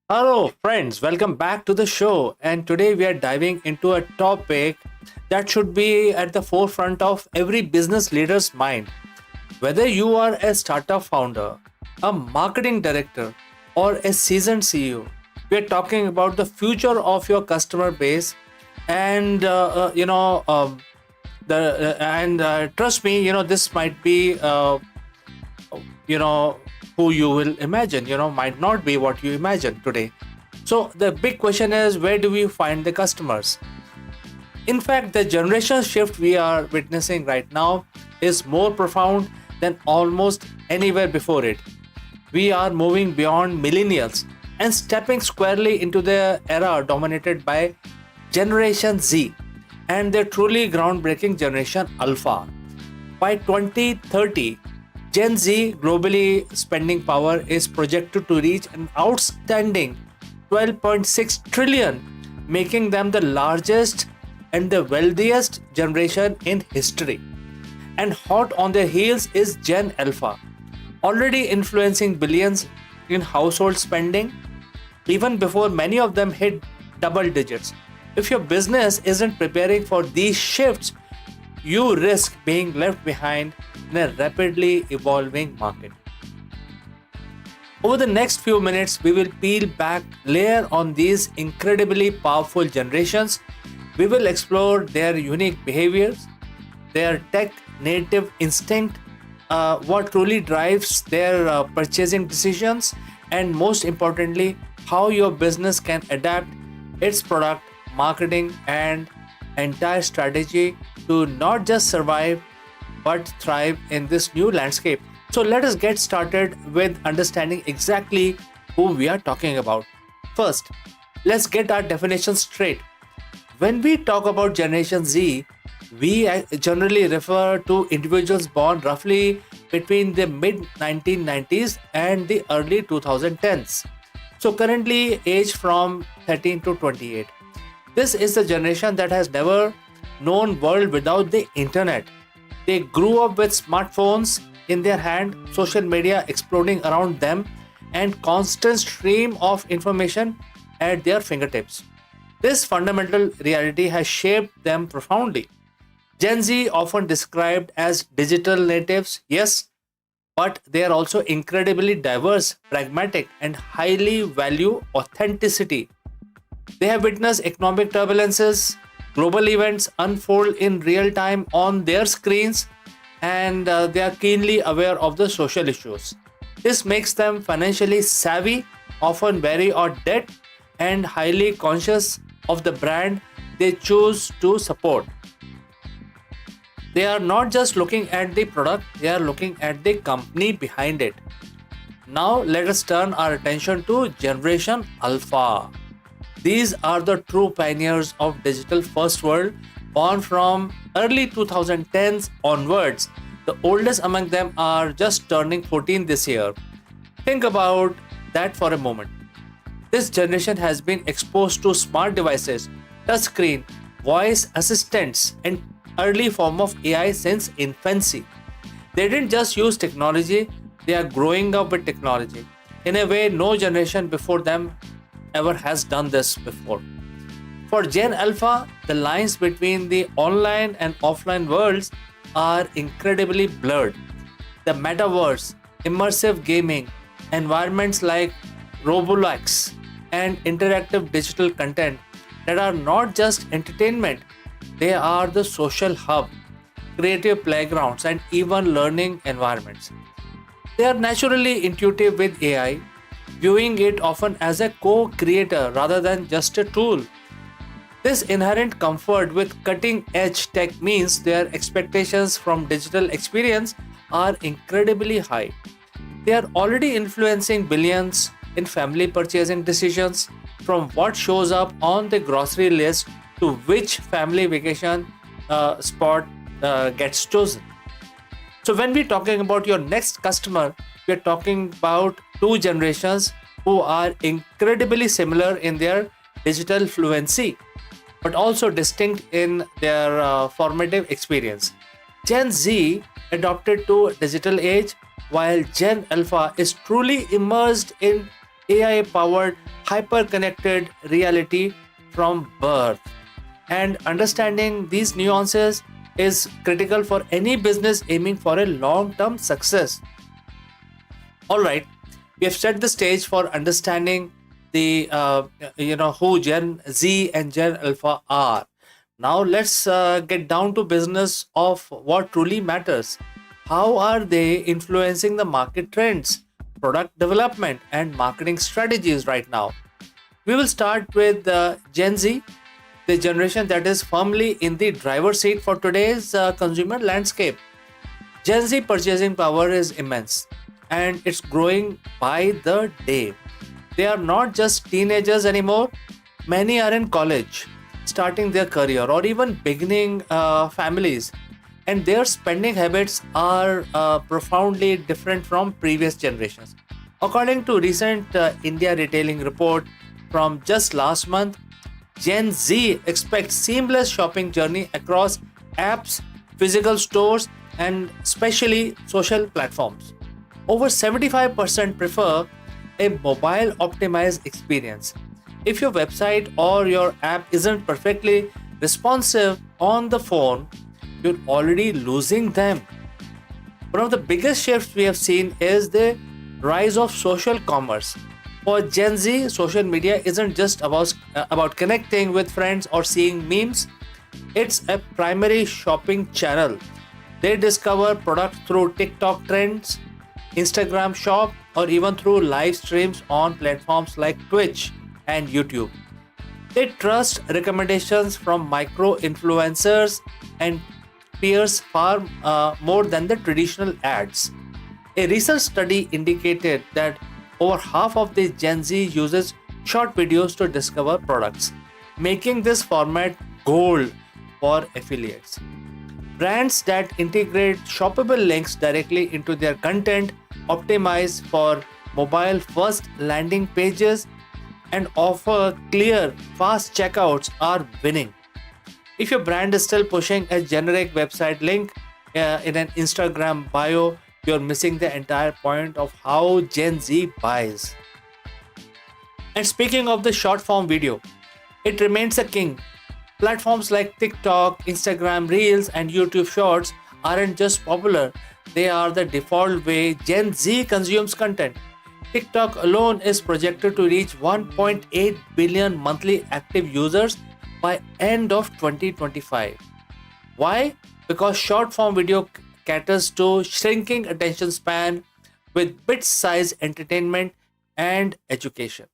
Hello, friends, welcome back to the show. And today we are diving into a topic that should be at the forefront of every business leader's mind. Whether you are a startup founder, a marketing director, or a seasoned CEO, we are talking about the future of your customer base. And, trust me, this might be you know who you will imagine might not be what you imagine today. So the big question is, where do we find the customers? In fact, the generation shift we are witnessing right now is more profound than almost anywhere before it. We are moving beyond millennials and stepping squarely into the era dominated by Generation Z and their truly groundbreaking Generation Alpha. By 2030, Gen Z globally spending power is projected to reach an outstanding 12.6 trillion, making them the largest and the wealthiest generation in history. And hot on their heels is Gen Alpha, already influencing billions in household spending even before many of them hit double digits. If your business isn't preparing for these shifts, you risk being left behind in a rapidly evolving market. Over the next few minutes, we will peel back layer on these incredibly powerful generations. We will explore their unique behaviors, their tech native instinct, what truly drives their purchasing decisions, and most importantly, how your business can adapt its product, marketing, and entire strategy to not just survive but thrive in this new landscape. So let us get started with understanding exactly who we are talking about. First, let's get our definition straight. When we talk about Generation Z, we generally refer to individuals born roughly between the mid 1990s and the early 2010s. So currently aged from 13 to 28. This is the generation that has never known world without the internet. They grew up with smartphones in their hand, social media exploding around them, and constant stream of information at their fingertips. This fundamental reality has shaped them profoundly. Gen Z often described as digital natives, yes, but they are also incredibly diverse, pragmatic, and highly value authenticity. They have witnessed economic turbulences, global events unfold in real time on their screens, and they are keenly aware of the social issues. This makes them financially savvy, often wary of debt, and highly conscious of the brand they choose to support. They are not just looking at the product, they are looking at the company behind it. Now, let us turn our attention to Generation Alpha. These are the true pioneers of digital first world, born from early 2010s onwards. The oldest among them are just turning 14 this year. Think about that for a moment. This generation has been exposed to smart devices, touchscreen, voice assistants, and early form of AI since infancy. They didn't just use technology, they are growing up with technology in a way no generation before them ever has done this before. For Gen Alpha, the lines between the online and offline worlds are incredibly blurred. The metaverse, immersive gaming, environments like Roblox, and interactive digital content that are not just entertainment, they are the social hub, creative playgrounds, and even learning environments. They are naturally intuitive with AI, viewing it often as a co creator rather than just a tool. This inherent comfort with cutting edge tech means their expectations from digital experience are incredibly high. They are already influencing billions in family purchasing decisions, from what shows up on the grocery list to which family vacation spot gets chosen. So, when we're talking about your next customer, we're talking about two generations who are incredibly similar in their digital fluency, but also distinct in their formative experience. Gen Z adopted to digital age, while Gen Alpha is truly immersed in AI powered hyper connected reality from birth. And understanding these nuances is critical for any business aiming for a long term success. All right, we have set the stage for understanding the who Gen Z and Gen Alpha are. Now let's get down to business of what truly matters. How are they influencing the market trends, product development, and marketing strategies right now? We will start with Gen Z, the generation that is firmly in the driver's seat for today's consumer landscape. Gen Z purchasing power is immense and it's growing by the day. They are not just teenagers anymore, many are in college, starting their career, or even beginning families. And their spending habits are profoundly different from previous generations. According to recent India retailing report from just last month, Gen Z expects seamless shopping journey across apps, physical stores, and especially social platforms. Over 75% prefer a mobile optimized experience. If your website or your app isn't perfectly responsive on the phone, you're already losing them. One of the biggest shifts we have seen is the rise of social commerce. For Gen Z, social media isn't just about connecting with friends or seeing memes. It's a primary shopping channel. They discover products through TikTok trends, Instagram Shop, or even through live streams on platforms like Twitch and YouTube. They trust recommendations from micro influencers and peers far more than the traditional ads. A recent study indicated that over half of the Gen Z uses short videos to discover products, making this format gold for affiliates. Brands that integrate shoppable links directly into their content, optimize for mobile first landing pages, and offer clear, fast checkouts are winning. If your brand is still pushing a generic website link in an Instagram bio, you're missing the entire point of how Gen Z buys. And speaking of the short form video, it remains a king. Platforms like TikTok, Instagram Reels, and YouTube Shorts aren't just popular, they are the default way Gen Z consumes content. TikTok alone is projected to reach 1.8 billion monthly active users by end of 2025. Why? Because short form video caters to shrinking attention span with bit-sized entertainment and education.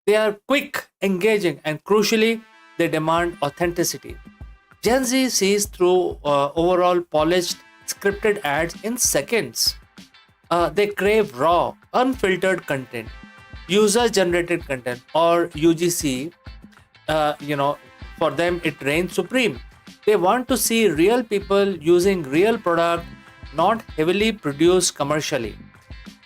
They are quick, engaging, and crucially, they demand authenticity. Gen Z sees through overall polished, scripted ads in seconds. They crave raw, unfiltered content, user-generated content, or UGC. For them, it reigns supreme. They want to see real people using real product, not heavily produced commercially.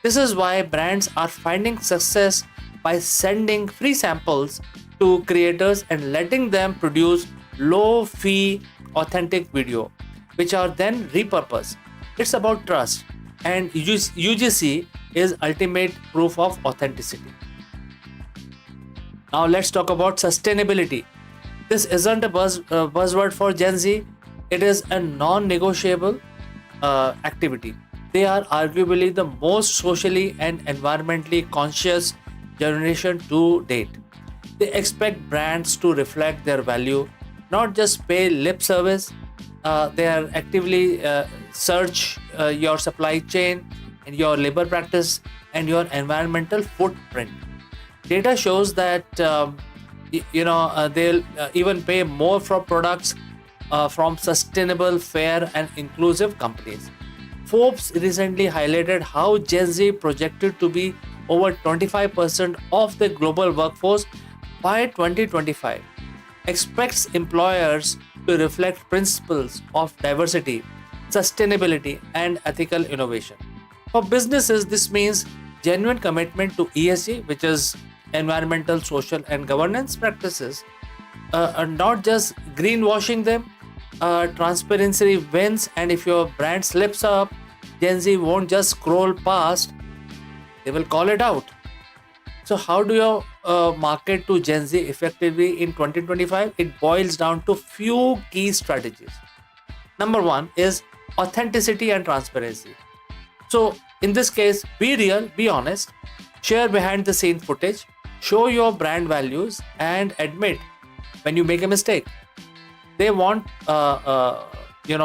This is why brands are finding success by sending free samples to creators and letting them produce low fee authentic video which are then repurposed. It's about trust and UGC is ultimate proof of authenticity. Now let's talk about sustainability. This isn't a buzzword for Gen Z, it is a non-negotiable activity. They are arguably the most socially and environmentally conscious generation to date. They expect brands to reflect their value, not just pay lip service. They are actively search your supply chain and your labor practice and your environmental footprint. Data shows that they'll even pay more for products from sustainable, fair, and inclusive companies. Forbes recently highlighted how Gen Z projected to be over 25% of the global workforce by 2025. Expects employers to reflect principles of diversity, sustainability, and ethical innovation. For businesses, this means genuine commitment to ESG, which is environmental, social, and governance practices, and not just greenwashing them. Transparency wins, and if your brand slips up, Gen Z won't just scroll past, they will call it out. So, how do you market to Gen Z effectively in 2025? It boils down to few key strategies. Number one is authenticity and transparency. So, in this case, be real, be honest, share behind the scene footage, show your brand values, and admit when you make a mistake. They want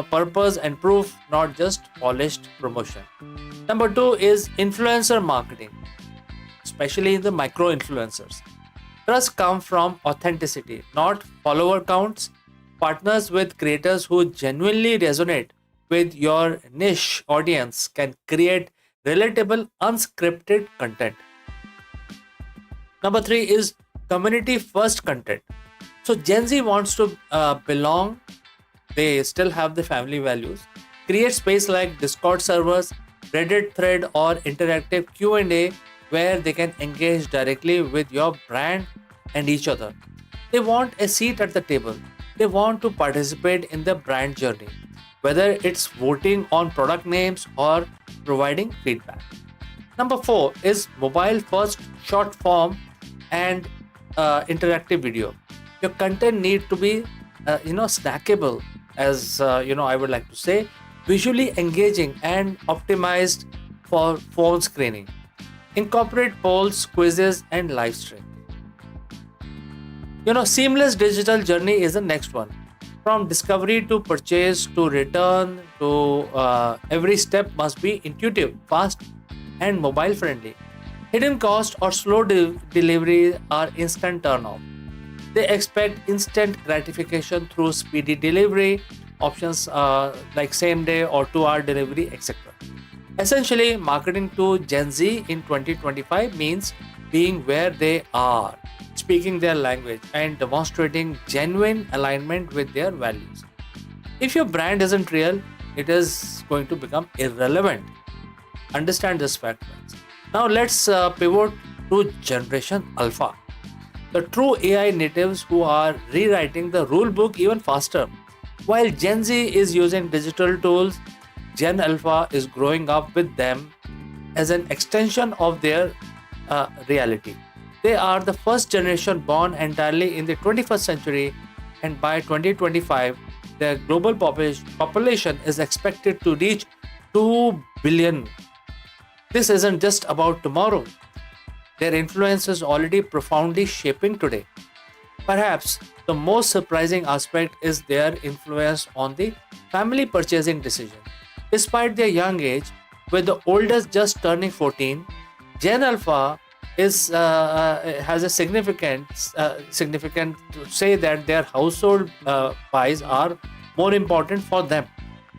purpose and proof, not just polished promotion. Number two is influencer marketing, especially the micro influencers. Trust comes from authenticity, not follower counts. Partners with creators who genuinely resonate with your niche audience can create relatable, unscripted content. Number three is community first content. So Gen Z wants to belong. They still have the family values. Create space like Discord servers, Reddit thread, or interactive Q&A where they can engage directly with your brand and each other. They want a seat at the table. They want to participate in the brand journey, whether it's voting on product names or providing feedback. Number four is mobile first short form and interactive video. Your content need to be snackable, as I would like to say, visually engaging and optimized for phone screening. Incorporate polls, quizzes, and live stream. Seamless digital journey is the next one. From discovery to purchase to return to every step must be intuitive, fast, and mobile friendly. Hidden cost or slow delivery are instant turn off. They expect instant gratification through speedy delivery options like same day or 2-hour delivery, etc. Essentially, marketing to Gen Z in 2025 means being where they are, speaking their language, and demonstrating genuine alignment with their values. If your brand isn't real, it is going to become irrelevant. Understand this fact, friends. Now, let's pivot to Generation Alpha, the true AI natives who are rewriting the rule book even faster. While Gen Z is using digital tools, Gen Alpha is growing up with them as an extension of their reality. They are the first generation born entirely in the 21st century, and by 2025, their global population is expected to reach 2 billion. This isn't just about tomorrow. Their influence is already profoundly shaping today. Perhaps the most surprising aspect is their influence on the family purchasing decision. Despite their young age, with the oldest just turning 14, Gen Alpha is has a significant to say that their household buys are more important for them.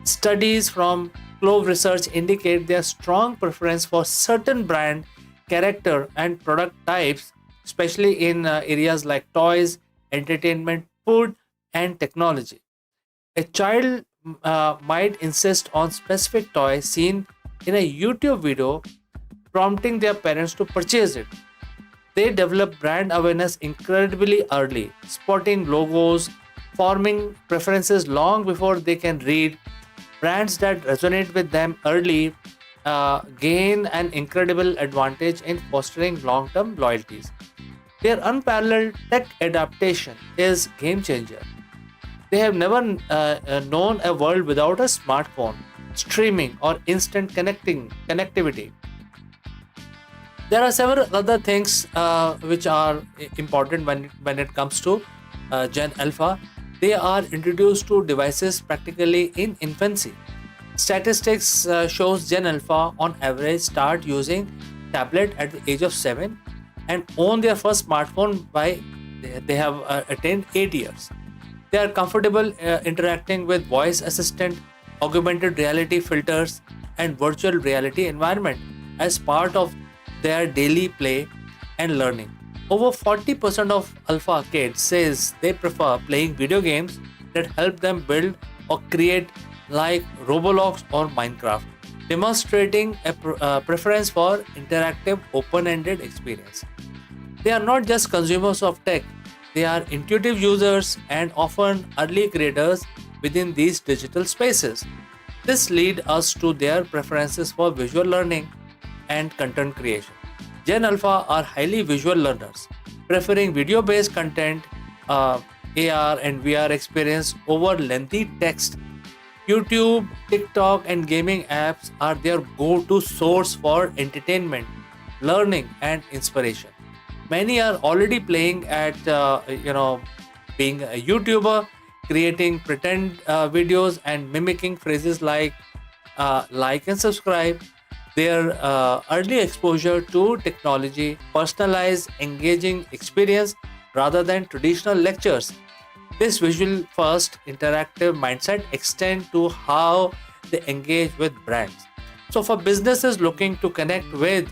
Studies from Clove Research indicate their strong preference for certain brand, character, and product types, especially in areas like toys, entertainment, food, and technology. A child might insist on specific toy seen in a YouTube video, prompting their parents to purchase it. They develop brand awareness incredibly early, spotting logos, forming preferences long before they can read. Brands that resonate with them early gain an incredible advantage in fostering long term loyalties. Their unparalleled tech adaptation is game changer. They have never known a world without a smartphone, streaming, or instant connectivity. There are several other things which are important when it comes to Gen Alpha. They are introduced to devices practically in infancy. Statistics shows Gen Alpha on average start using tablet at the age of 7 and own their first smartphone by they have attained 8 years. They are comfortable interacting with voice assistant, augmented reality filters, and virtual reality environment as part of their daily play and learning. Over 40% of alpha kids says they prefer playing video games that help them build or create like Roblox or Minecraft, demonstrating a preference for interactive open-ended experience. They are not just consumers of tech, they are intuitive users and often early creators within these digital spaces. This leads us to their preferences for visual learning and content creation. Gen Alpha are highly visual learners, preferring video based content, uh, AR and VR experience over lengthy text. YouTube, TikTok, and gaming apps are their go to source for entertainment, learning, and inspiration. Many are already playing at, being a YouTuber, creating pretend videos, and mimicking phrases like and subscribe. Their early exposure to technology, personalized, engaging experience rather than traditional lectures. This visual first interactive mindset extend to how they engage with brands. So for businesses looking to connect with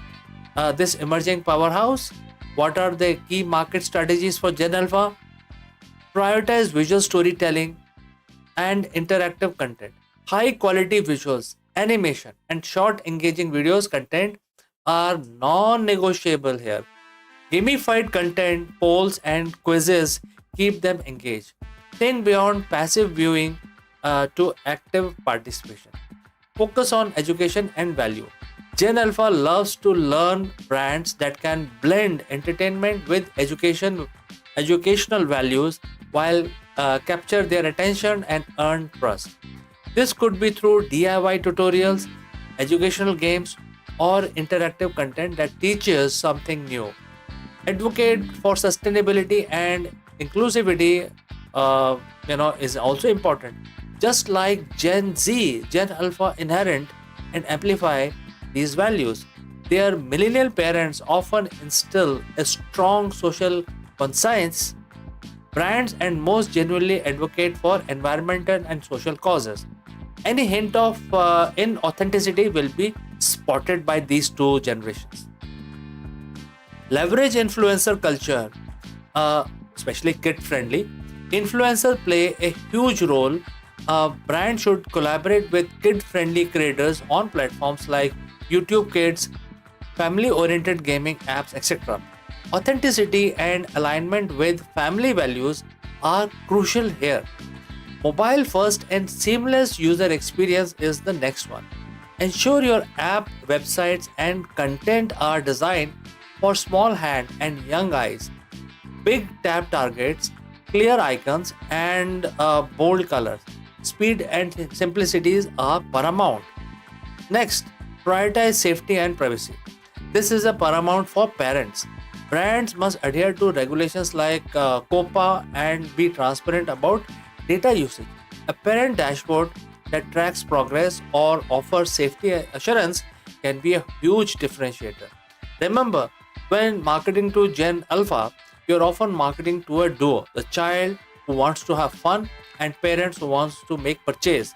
this emerging powerhouse, what are the key market strategies for Gen Alpha? Prioritize visual storytelling and interactive content. High quality visuals, animation, and short engaging videos content are non negotiable here. Gamified content, polls, and quizzes keep them engaged. Think beyond passive viewing to active participation. Focus on education and value. Gen Alpha loves to learn brands that can blend entertainment with educational values while capture their attention and earn trust. This could be through DIY tutorials, educational games, or interactive content that teaches something new. Advocate for sustainability and inclusivity, is also important. Just like Gen Z, Gen Alpha inherent and amplify these values. Their millennial parents often instill a strong social conscience. Brands and most genuinely advocate for environmental and social causes. Any hint of inauthenticity will be spotted by these two generations. Leverage influencer culture, especially kid friendly. Influencers play a huge role. A brand should collaborate with kid friendly creators on platforms like YouTube Kids, family oriented gaming apps, etc. Authenticity and alignment with family values are crucial here. Mobile first and seamless user experience is the next one. Ensure your app, websites, and content are designed for small hand and young eyes. Big tab targets, clear icons, and bold colors. Speed and simplicities are paramount. Next, prioritize safety and privacy. This is a paramount for parents. Brands must adhere to regulations like COPPA and be transparent about data usage. A parent dashboard that tracks progress or offers safety assurance can be a huge differentiator. Remember, when marketing to Gen Alpha, you're often marketing to a duo, the child who wants to have fun and parents who wants to make purchase.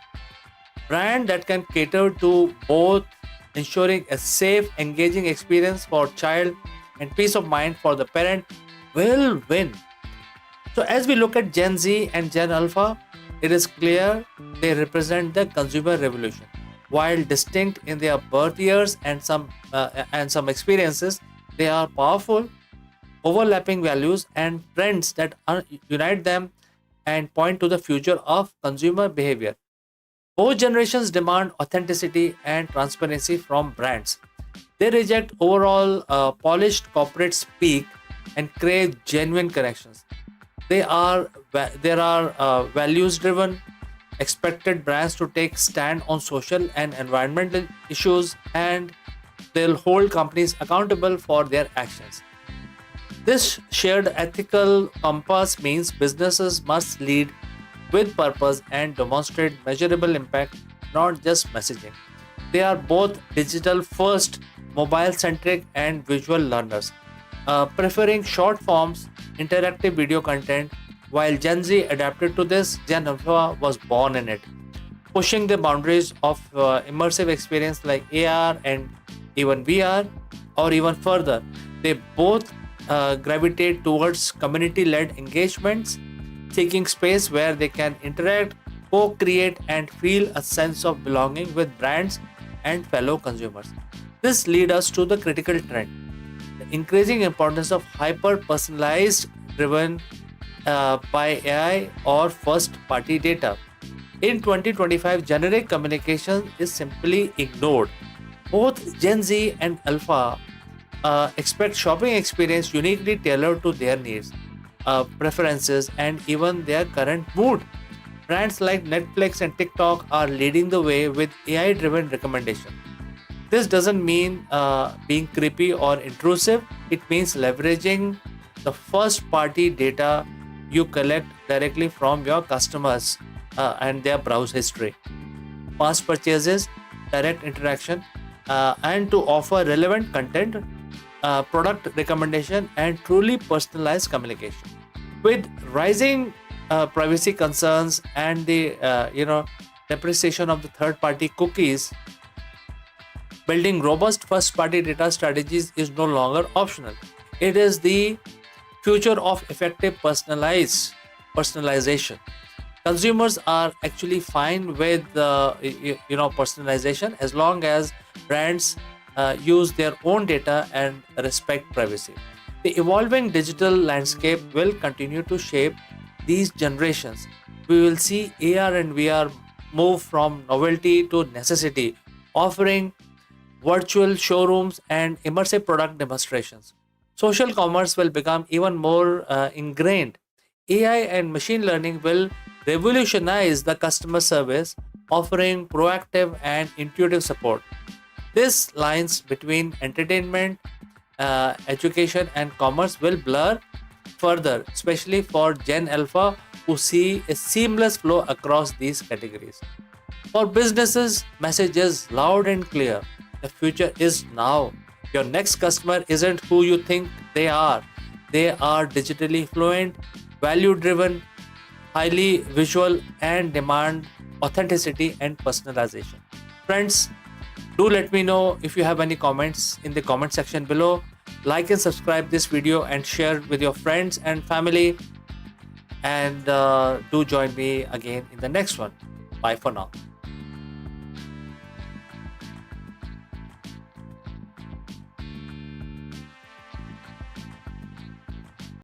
Brand that can cater to both, ensuring a safe, engaging experience for child and peace of mind for the parent, will win. So as we look at Gen Z and Gen Alpha, it is clear they represent the consumer revolution. While distinct in their birth years and some experiences, they are powerful, overlapping values and trends that unite them and point to the future of consumer behavior. Both generations demand authenticity and transparency from brands. They reject overall polished corporate speak and crave genuine connections. There are values driven, expected brands to take stand on social and environmental issues, and they'll hold companies accountable for their actions. This shared ethical compass means businesses must lead with purpose and demonstrate measurable impact, not just messaging. They are both digital first, mobile centric, and visual learners, preferring short forms, interactive video content. While Gen Z adapted to this, Gen Alpha was born in it, pushing the boundaries of immersive experience like AR and even VR, or even further. They both gravitate towards community led engagements, seeking space where they can interact, co create, and feel a sense of belonging with brands and fellow consumers. This leads us to the critical trend, the increasing importance of hyper personalized driven by AI or first party data. In 2025, generic communication is simply ignored. Both Gen Z and Alpha expect shopping experience uniquely tailored to their needs, preferences, and even their current mood. Brands like Netflix and TikTok are leading the way with AI driven recommendation. This doesn't mean being creepy or intrusive, it means leveraging the first party data you collect directly from your customers and their browse history, past purchases, direct interaction, and to offer relevant content, product recommendation, and truly personalized communication. With rising privacy concerns and the depreciation of the third-party cookies, building robust first-party data strategies is no longer optional. It is the future of effective personalization. Consumers are actually fine with personalization as long as brands use their own data and respect privacy. The evolving digital landscape will continue to shape these generations. We will see AR and VR move from novelty to necessity, offering virtual showrooms and immersive product demonstrations. Social commerce will become even more ingrained. AI and machine learning will revolutionize the customer service, offering proactive and intuitive support. These lines between entertainment, education, and commerce will blur further, especially for Gen Alpha who see a seamless flow across these categories. For businesses, message is loud and clear. The future is now. Your next customer isn't who you think they are. They are digitally fluent, value driven, highly visual, and demand authenticity and personalization. Friends, do let me know if you have any comments in the comment section below. Like and subscribe this video and share with your friends and family. And do join me again in the next one. Bye for now.